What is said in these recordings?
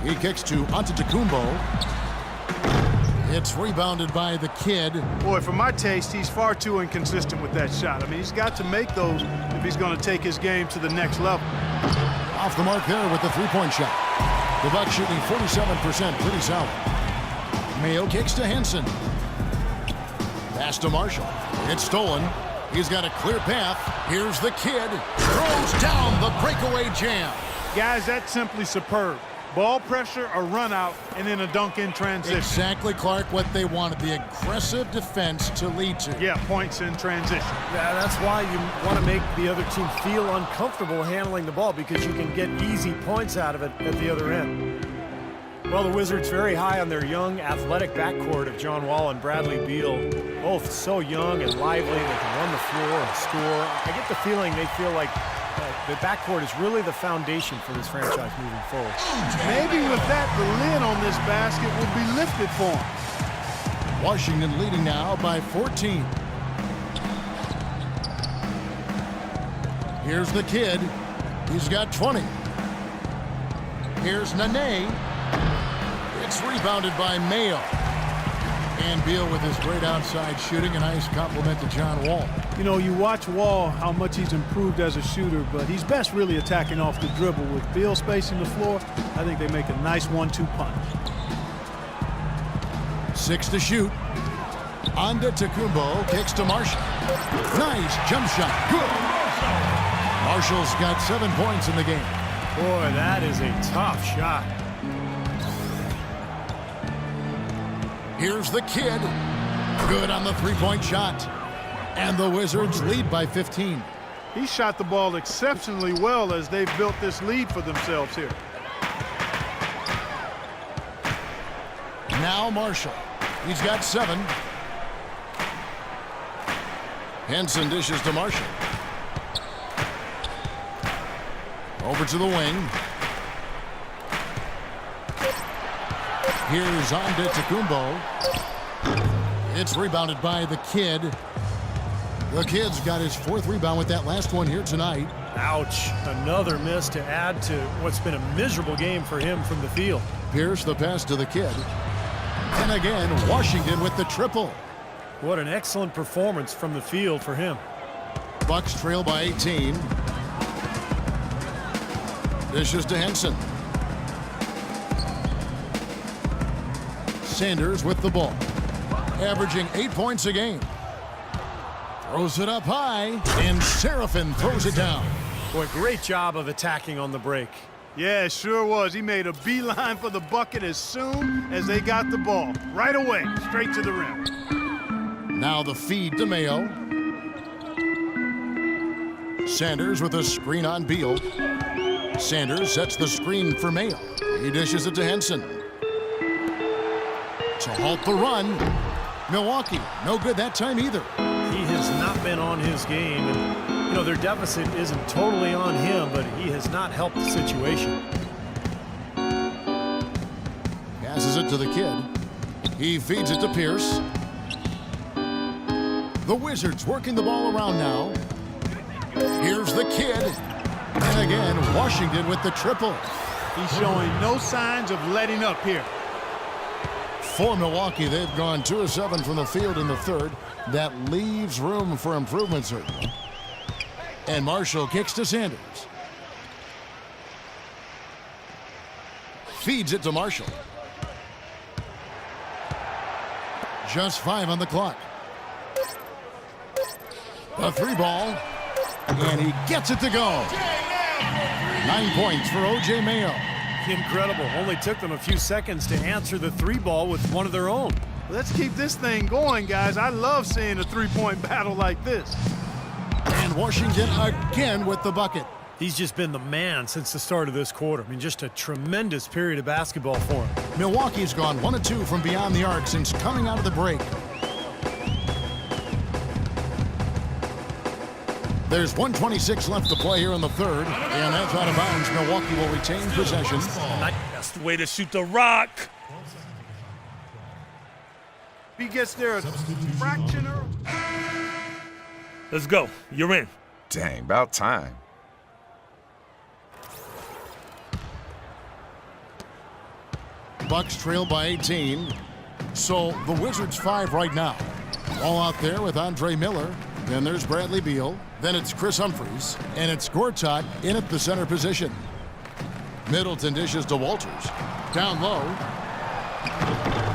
He kicks to Antetokounmpo. It's rebounded by the kid. Boy, for my taste, he's far too inconsistent with that shot. I mean, he's got to make those if he's going to take his game to the next level. Off the mark there with the three-point shot. The Bucks shooting 47%, pretty solid. Mayo kicks to Henson. Pass to Marshall. It's stolen. He's got a clear path. Here's the kid. Throws down the breakaway jam. Guys, that's simply superb. Ball pressure, a run out, and then a dunk in transition. Exactly, Clark, what they wanted. The aggressive defense to lead to. Yeah, points in transition. Yeah, that's why you want to make the other team feel uncomfortable handling the ball, because you can get easy points out of it at the other end. Well, the Wizards very high on their young, athletic backcourt of John Wall and Bradley Beal. Both so young and lively. They can run the floor and score. I get the feeling they feel like the backcourt is really the foundation for this franchise moving forward. Maybe with that, the lid on this basket will be lifted for him. Washington leading now by 14. Here's the kid. He's got 20. Here's Nene. It's rebounded by Mayo. And Beal with his great outside shooting. A nice compliment to John Wall. You know, you watch Wall, how much he's improved as a shooter, but he's best really attacking off the dribble. With Beal spacing the floor, I think they make a nice 1-2 punch. 6 to shoot. Antetokounmpo kicks to Marshall. Nice jump shot. Good. Marshall's got 7 points in the game. Boy, that is a tough shot. Here's the kid. Good on the three-point shot. And the Wizards lead by 15. He shot the ball exceptionally well as they've built this lead for themselves here. Now Marshall. He's got 7. Henson dishes to Marshall. Over to the wing. Here's Antetokounmpo. It's rebounded by the kid. The kid's got his 4th rebound with that last one here tonight. Ouch. Another miss to add to what's been a miserable game for him from the field. Pierce the pass to the kid. And again, Washington with the triple. What an excellent performance from the field for him. Bucks trail by 18. Dishes to Henson. Sanders with the ball. Averaging 8 points a game. Throws it up high, and Seraphin throws it down. Boy, great job of attacking on the break. Yeah, it sure was. He made a beeline for the bucket as soon as they got the ball. Right away, straight to the rim. Now the feed to Mayo. Sanders with a screen on Beal. Sanders sets the screen for Mayo. He dishes it to Henson. To halt the run. Milwaukee, no good that time either. He has not been on his game. And, you know, their deficit isn't totally on him, but he has not helped the situation. Passes it to the kid. He feeds it to Pierce. The Wizards working the ball around now. Here's the kid. And again, Washington with the triple. He's showing no signs of letting up here. For Milwaukee, they've gone 2 of 7 from the field in the 3rd. That leaves room for improvement, certainly. And Marshall kicks to Sanders. Feeds it to Marshall. Just 5 on the clock. The 3 ball. And he gets it to go. 9 points for O.J. Mayo. Incredible. Only took them a few seconds to answer the 3 ball with one of their own. Let's keep this thing going, guys. I love seeing a three-point battle like this. And Washington again with the bucket. He's just been the man since the start of this quarter. I mean, just a tremendous period of basketball for him. Milwaukee's gone 1 of 2 from beyond the arc since coming out of the break. There's 1:26 left to play here in the 3rd, and that's out of bounds. Milwaukee will retain possession. That's the way to shoot the rock. He gets there a fraction early. Let's go. You're in. Dang, about time. Bucks trail by 18. So the Wizards 5 right now. All out there with Andre Miller. Then there's Bradley Beal. Then it's Chris Humphries. And it's Gortat in at the center position. Middleton dishes to Walters. Down low.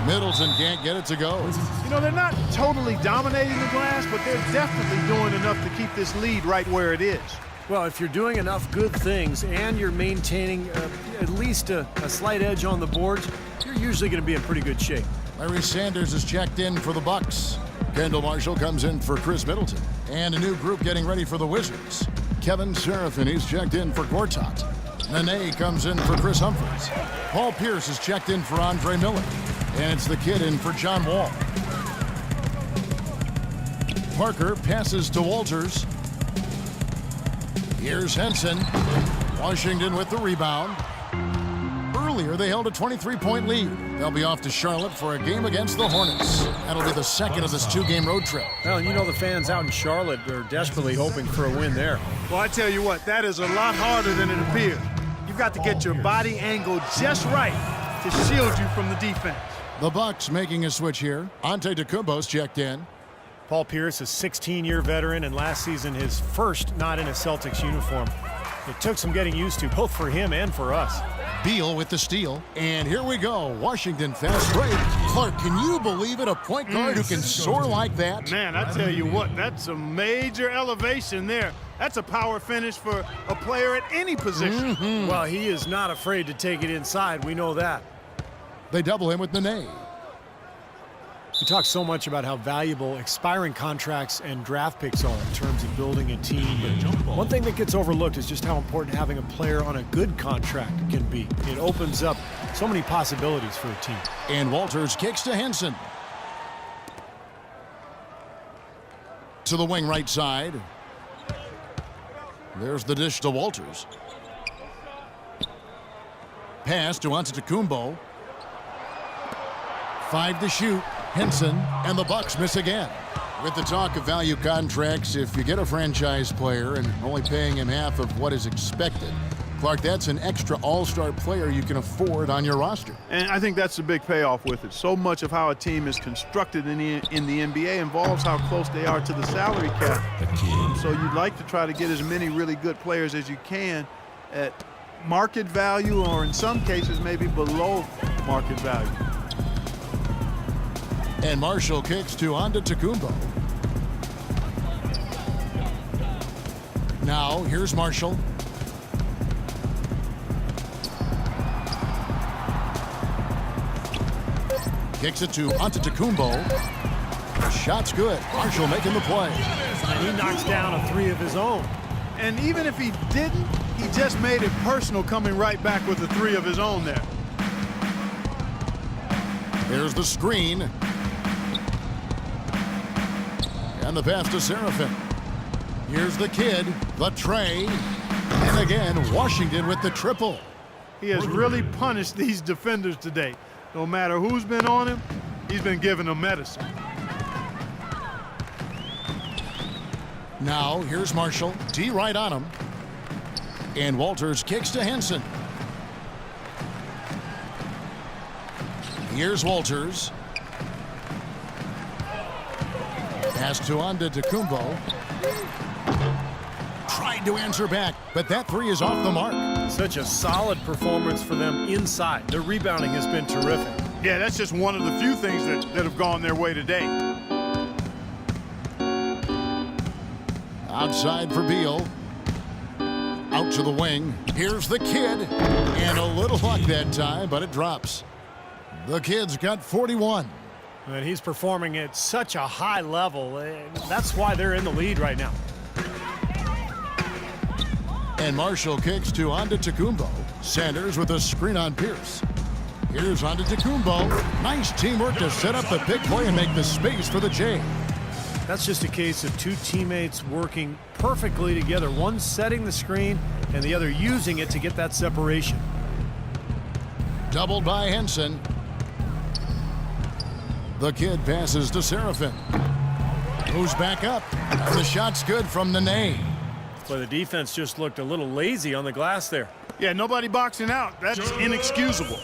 Middleton can't get it to go. You know, they're not totally dominating the glass, but they're definitely doing enough to keep this lead right where it is. Well, if you're doing enough good things and you're maintaining at least a slight edge on the boards, you're usually going to be in pretty good shape. Larry Sanders is checked in for the Bucks. Kendall Marshall comes in for Chris Middleton. And a new group getting ready for the Wizards. Kevin Serafin is checked in for Gortat. Nene comes in for Chris Humphries. Paul Pierce is checked in for Andre Miller. And it's the kid in for John Wall. Parker passes to Walters. Here's Henson. Washington with the rebound. Earlier, they held a 23-point lead. They'll be off to Charlotte for a game against the Hornets. That'll be the second of this 2-game road trip. Well, you know the fans out in Charlotte are desperately hoping for a win there. Well, I tell you what, that is a lot harder than it appears. You've got to get your body angled just right to shield you from the defense. The Bucks making a switch here. Antetokounmpo's checked in. Paul Pierce, a 16-year veteran, and last season his first not in a Celtics uniform. It took some getting used to, both for him and for us. Beal with the steal. And here we go. Washington fast break. Clark, can you believe it? A point guard who can soar like that? Man, I tell you what, that's a major elevation there. That's a power finish for a player at any position. Well, he is not afraid to take it inside. We know that. They double him with Nene. We talk so much about how valuable expiring contracts and draft picks are in terms of building a team. But one thing that gets overlooked is just how important having a player on a good contract can be. It opens up so many possibilities for a team. And Walters kicks to Henson. To the wing right side. There's the dish to Walters. Pass to Antetokounmpo. 5 to shoot. Henson, and the Bucks miss again. With the talk of value contracts, if you get a franchise player and only paying him half of what is expected, Clark, that's an extra all-star player you can afford on your roster. And I think that's the big payoff with it. So much of how a team is constructed in the NBA involves how close they are to the salary cap. So you'd like to try to get as many really good players as you can at market value, or in some cases maybe below market value. And Marshall kicks to Antetokounmpo. Now, here's Marshall. Kicks it to Antetokounmpo. Shot's good. Marshall making the play. And he knocks down a 3 of his own. And even if he didn't, he just made it personal, coming right back with a 3 of his own there. Here's the screen. And the pass to Serafin. Here's the kid, the tray. And again, Washington with the triple. He has really punished these defenders today. No matter who's been on him, he's been giving them medicine. Now, here's Marshall. T right on him. And Walters kicks to Henson. Here's Walters. Pass to Antetokounmpo. Tried to answer back, but that 3 is off the mark. Such a solid performance for them inside. Their rebounding has been terrific. Yeah, that's just one of the few things that have gone their way today. Outside for Beal. Out to the wing. Here's the kid. And a little luck that time, but it drops. The kid's got 41. And he's performing at such a high level. That's why they're in the lead right now. And Marshall kicks to Antetokounmpo. Sanders with a screen on Pierce. Here's Antetokounmpo. Nice teamwork to set up the big play and make the space for the J. That's just a case of 2 teammates working perfectly together. One setting the screen and the other using it to get that separation. Doubled by Henson. The kid passes to Serafin. Who's back up? And the shot's good from Nene. But the defense just looked a little lazy on the glass there. Yeah, nobody boxing out. That's inexcusable.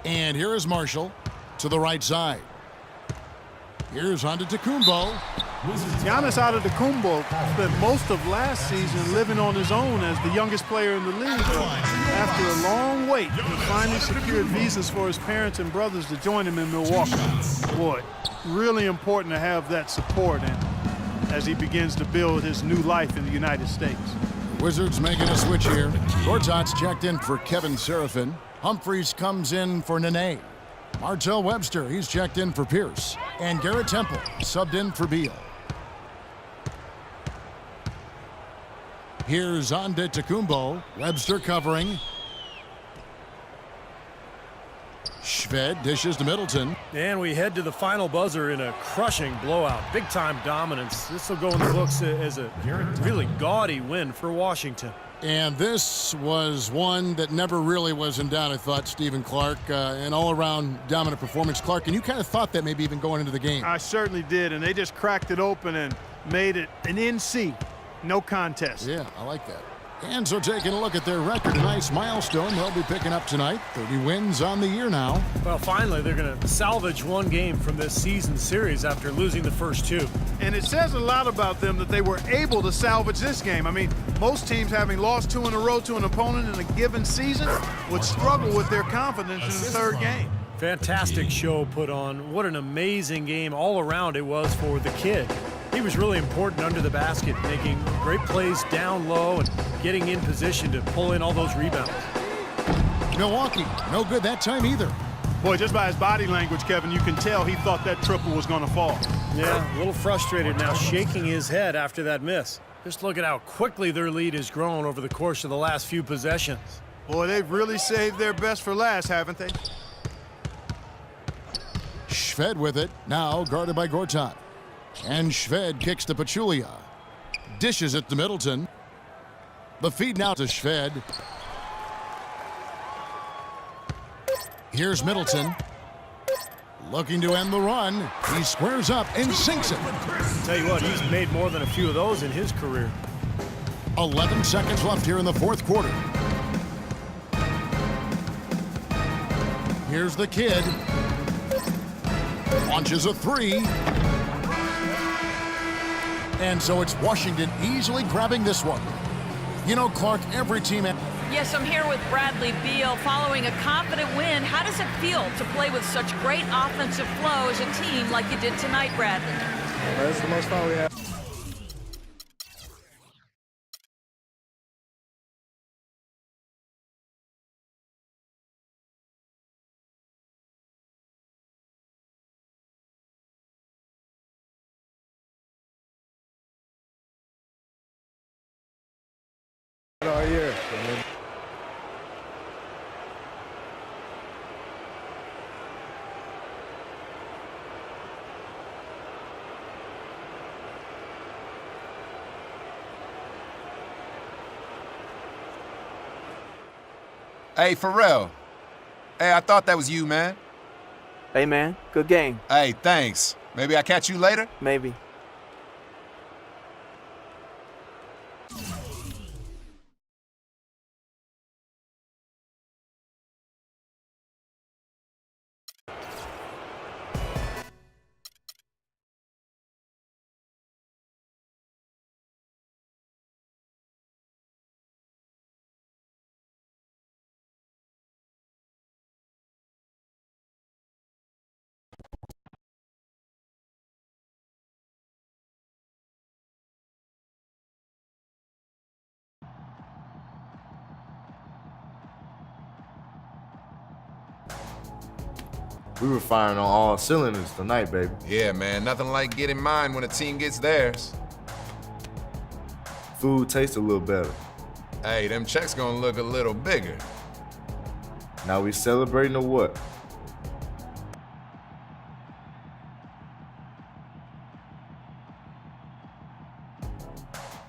And here is Marshall to the right side. Here's Antetokounmpo. Giannis Antetokounmpo spent most of last season living on his own as the youngest player in the league. After a long wait, he finally secured visas for his parents and brothers to join him in Milwaukee. Boy, really important to have that support as he begins to build his new life in the United States. Wizards making a switch here. Gortat's checked in for Kevin Seraphin. Humphries comes in for Nene. Martell Webster, he's checked in for Pierce. And Garrett Temple subbed in for Beal. Here's Antetokounmpo. Webster covering. Shved dishes to Middleton. And we head to the final buzzer in a crushing blowout. Big-time dominance. This will go in the books as a really gaudy win for Washington. And this was one that never really was in doubt, I thought, Stephen Clark. An all-around dominant performance. Clark, and you kind of thought that maybe even going into the game. I certainly did, and they just cracked it open and made it an NC. No contest. Yeah, I like that. And so taking a look at their record, a nice milestone they'll be picking up tonight. 30 wins on the year now. Well, finally, they're going to salvage one game from this season series after losing the first two. And it says a lot about them that they were able to salvage this game. I mean, most teams having lost 2 in a row to an opponent in a given season would struggle with their confidence in the third game. Fantastic show put on. What an amazing game all around it was for the kid. He was really important under the basket, making great plays down low and getting in position to pull in all those rebounds. Milwaukee, no good that time either. Boy, just by his body language, Kevin, you can tell he thought that triple was going to fall. Yeah, a little frustrated now, shaking his head after that miss. Just look at how quickly their lead has grown over the course of the last few possessions. Boy, they've really saved their best for last, haven't they? Shved with it, now guarded by Gortat. And Shved kicks to Pachulia. Dishes it to Middleton. The feed now to Shved. Here's Middleton. Looking to end the run. He squares up and sinks it. Tell you what, he's made more than a few of those in his career. 11 seconds left here in the fourth quarter. Here's the kid. Launches a three. And so it's Washington easily grabbing this one. You know, Clark, every team... Yes, I'm here with Bradley Beal following a confident win. How does it feel to play with such great offensive flow as a team like you did tonight, Bradley? That's the most fun we have. All year. Hey, Pharrell. Hey, I thought that was you, man. Hey, man. Good game. Hey, thanks. Maybe I catch you later? Maybe. We were firing on all cylinders tonight, baby. Yeah, man. Nothing like getting mine when a team gets theirs. Food tastes a little better. Hey, them checks gonna look a little bigger. Now we celebrating or what?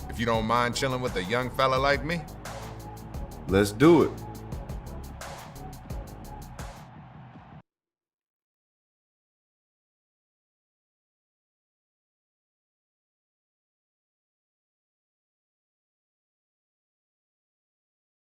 If you don't mind chilling with a young fella like me. Let's do it.